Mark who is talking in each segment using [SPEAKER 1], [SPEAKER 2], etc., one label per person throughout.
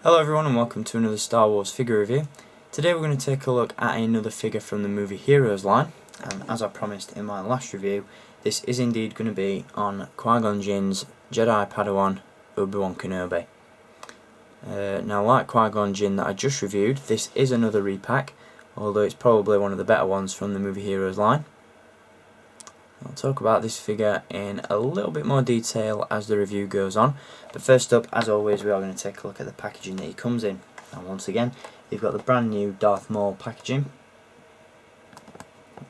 [SPEAKER 1] Hello everyone and welcome to another Star Wars figure review. Today we're going to take a look at another figure from the movie Heroes line, and as I promised in my last review, this is indeed going to be on Qui-Gon Jinn's Jedi Padawan Obi-Wan Kenobi. Now, like Qui-Gon Jinn that I just reviewed, this is another repack, although it's probably one of the better ones from the movie Heroes line. I'll talk about this figure in a little bit more detail as the review goes on, but first up, as always, we are going to take a look at the packaging that he comes in. And once again, you've got the brand new Darth Maul packaging,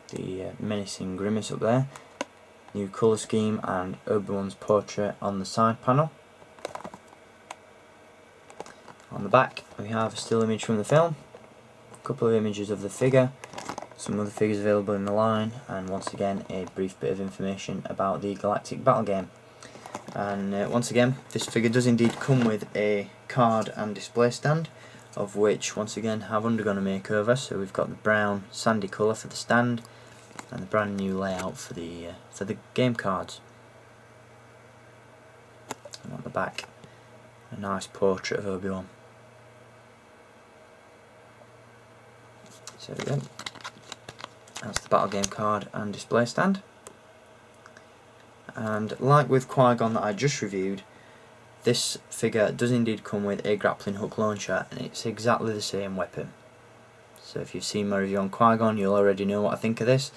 [SPEAKER 1] the menacing grimace up there, new colour scheme and Obi-Wan's portrait on the side panel. On the back we have a still image from the film, a couple of images of the figure, some other figures available in the line, and once again a brief bit of information about the Galactic Battle game. And once again, this figure does indeed come with a card and display stand, of which once again have undergone a makeover. So we've got the brown sandy colour for the stand and the brand new layout for the game cards. And on the back, a nice portrait of Obi-Wan. So there we go. That's the battle game card and display stand. And like with Qui-Gon that I just reviewed, this figure does indeed come with a grappling hook launcher, and it's exactly the same weapon. So if you've seen my review on Qui-Gon, you'll already know what I think of this.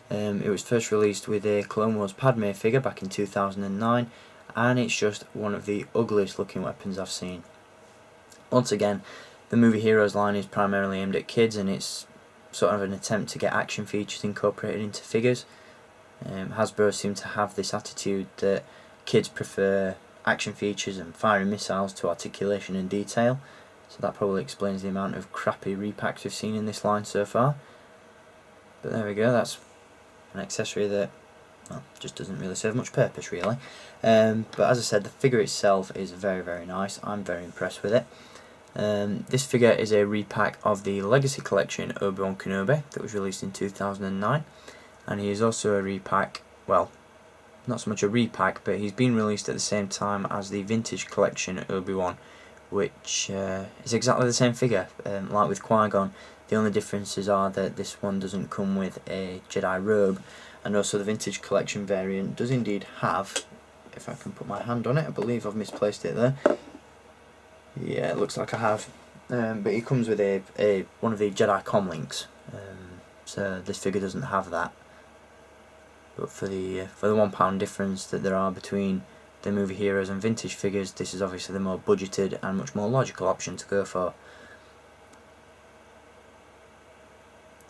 [SPEAKER 1] It was first released with a Clone Wars Padme figure back in 2009, and it's just one of the ugliest looking weapons I've seen. Once again, the movie Heroes line is primarily aimed at kids, and it's sort of an attempt to get action features incorporated into figures. Hasbro seem to have this attitude that kids prefer action features and firing missiles to articulation and detail, so that probably explains the amount of crappy repacks we've seen in this line so far. But there we go, that's an accessory that, well, just doesn't really serve much purpose really. But as I said, the figure itself is very, very nice. I'm very impressed with it. This figure is a repack of the Legacy Collection Obi-Wan Kenobi that was released in 2009, and he is also a repack, well, not so much a repack, but he's been released at the same time as the Vintage Collection Obi-Wan, which is exactly the same figure. Like with Qui-Gon, the only differences are that this one doesn't come with a Jedi robe, and also the Vintage Collection variant does indeed have, if I can put my hand on it, I believe I've misplaced it there. Yeah, it looks like I have. But he comes with a one of the Jedi comlinks, so this figure doesn't have that. But for the £1 difference that there are between the movie Heroes and vintage figures, this is obviously the more budgeted and much more logical option to go for.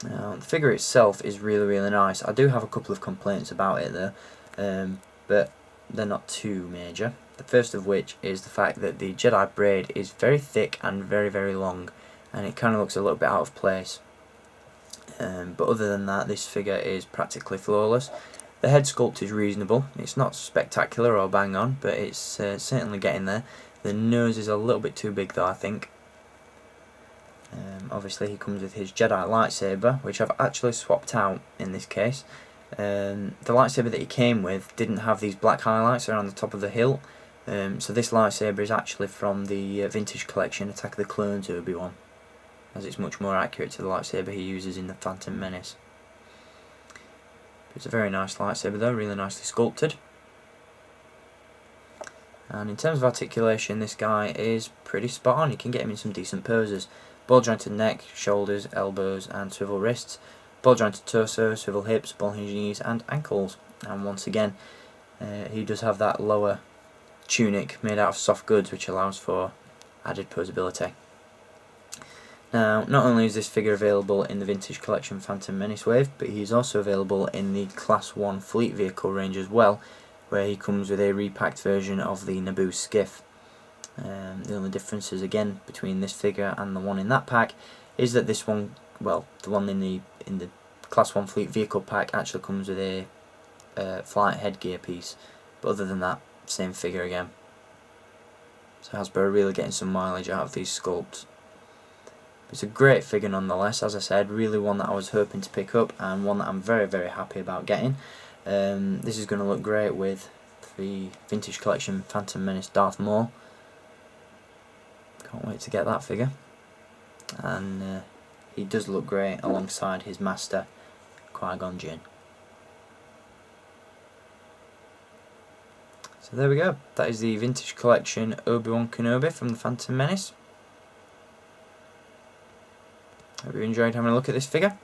[SPEAKER 1] Now, the figure itself is really, really nice. I do have a couple of complaints about it though, but they're not too major. The first of which is the fact that the Jedi braid is very thick and very, very long, and it kind of looks a little bit out of place. But other than that, this figure is practically flawless. The head sculpt is reasonable. It's not spectacular or bang on, but it's certainly getting there. The nose is a little bit too big though, I think. Obviously he comes with his Jedi lightsaber, which I've actually swapped out in this case. The lightsaber that he came with didn't have these black highlights around the top of the hilt, so this lightsaber is actually from the Vintage Collection Attack of the Clones Obi-Wan, as it's much more accurate to the lightsaber he uses in the Phantom Menace. It's a very nice lightsaber though, really nicely sculpted. And in terms of articulation, this guy is pretty spot on. You can get him in some decent poses. Ball jointed neck, shoulders, elbows and swivel wrists. Ball jointed torso, swivel hips, ball hinged knees and ankles. And once again, he does have that lower tunic made out of soft goods, which allows for added posability. Now, not only is this figure available in the Vintage Collection Phantom Menace wave, but he's also available in the Class 1 Fleet Vehicle range as well, where he comes with a repacked version of the Naboo skiff. The only differences again between this figure and the one in that pack is that this one, well, the one in the Class 1 Fleet Vehicle pack actually comes with a flight headgear piece, but other than that, same figure again. So Hasbro are really getting some mileage out of these sculpts. It's a great figure nonetheless, as I said, really one that I was hoping to pick up and one that I'm very, very happy about getting. This is going to look great with the Vintage Collection Phantom Menace Darth Maul. Can't wait to get that figure. And he does look great alongside his master, Qui-Gon Jinn. So there we go. That is the Vintage Collection Obi-Wan Kenobi from The Phantom Menace. Hope you enjoyed having a look at this figure.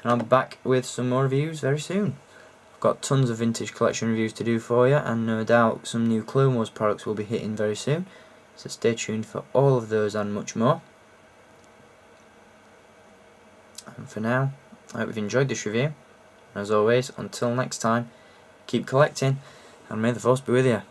[SPEAKER 1] And I'll be back with some more reviews very soon. I've got tons of Vintage Collection reviews to do for you, and no doubt some new Clone Wars products will be hitting very soon. So stay tuned for all of those and much more. And for now, I hope you've enjoyed this review. And as always, until next time, keep collecting, and may the Force be with you.